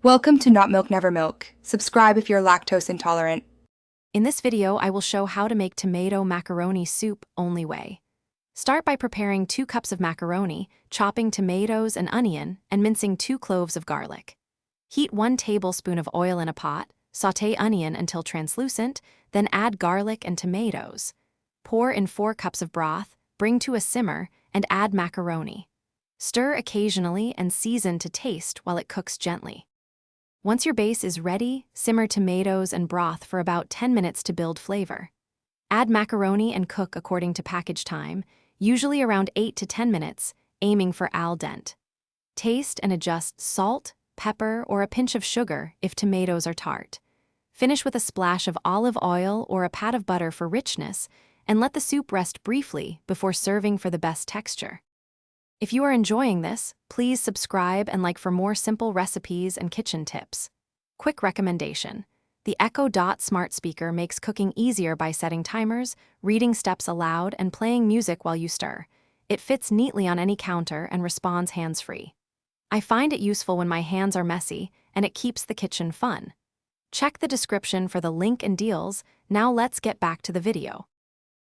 Welcome to Not Milk Never Milk. Subscribe if you're lactose intolerant. In this video, I will show how to make tomato macaroni soup only way. Start by preparing 2 cups of macaroni, chopping tomatoes and onion, and mincing 2 cloves of garlic. Heat 1 tablespoon of oil in a pot, sauté onion until translucent, then add garlic and tomatoes. Pour in 4 cups of broth, bring to a simmer, and add macaroni. Stir occasionally and season to taste while it cooks gently. Once your base is ready, simmer tomatoes and broth for about 10 minutes to build flavor. Add macaroni and cook according to package time, usually around 8 to 10 minutes, aiming for al dente. Taste and adjust salt, pepper, or a pinch of sugar if tomatoes are tart. Finish with a splash of olive oil or a pat of butter for richness, and let the soup rest briefly before serving for the best texture. If you are enjoying this, please subscribe and like for more simple recipes and kitchen tips. Quick recommendation: the Echo Dot smart speaker makes cooking easier by setting timers, reading steps aloud, and playing music while you stir. It fits neatly on any counter and responds hands-free. I find it useful when my hands are messy, and it keeps the kitchen fun. Check the description for the link and deals. Now let's get back to the video.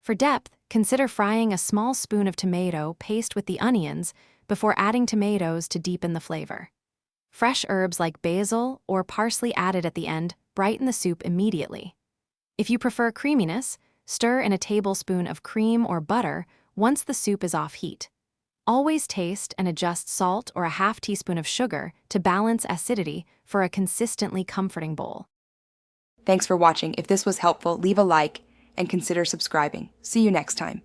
For depth, consider frying a small spoon of tomato paste with the onions before adding tomatoes to deepen the flavor. Fresh herbs like basil or parsley added at the end brighten the soup immediately. If you prefer creaminess, stir in a tablespoon of cream or butter once the soup is off heat. Always taste and adjust salt or a half teaspoon of sugar to balance acidity for a consistently comforting bowl. Thanks for watching. If this was helpful, leave a like and consider subscribing. See you next time.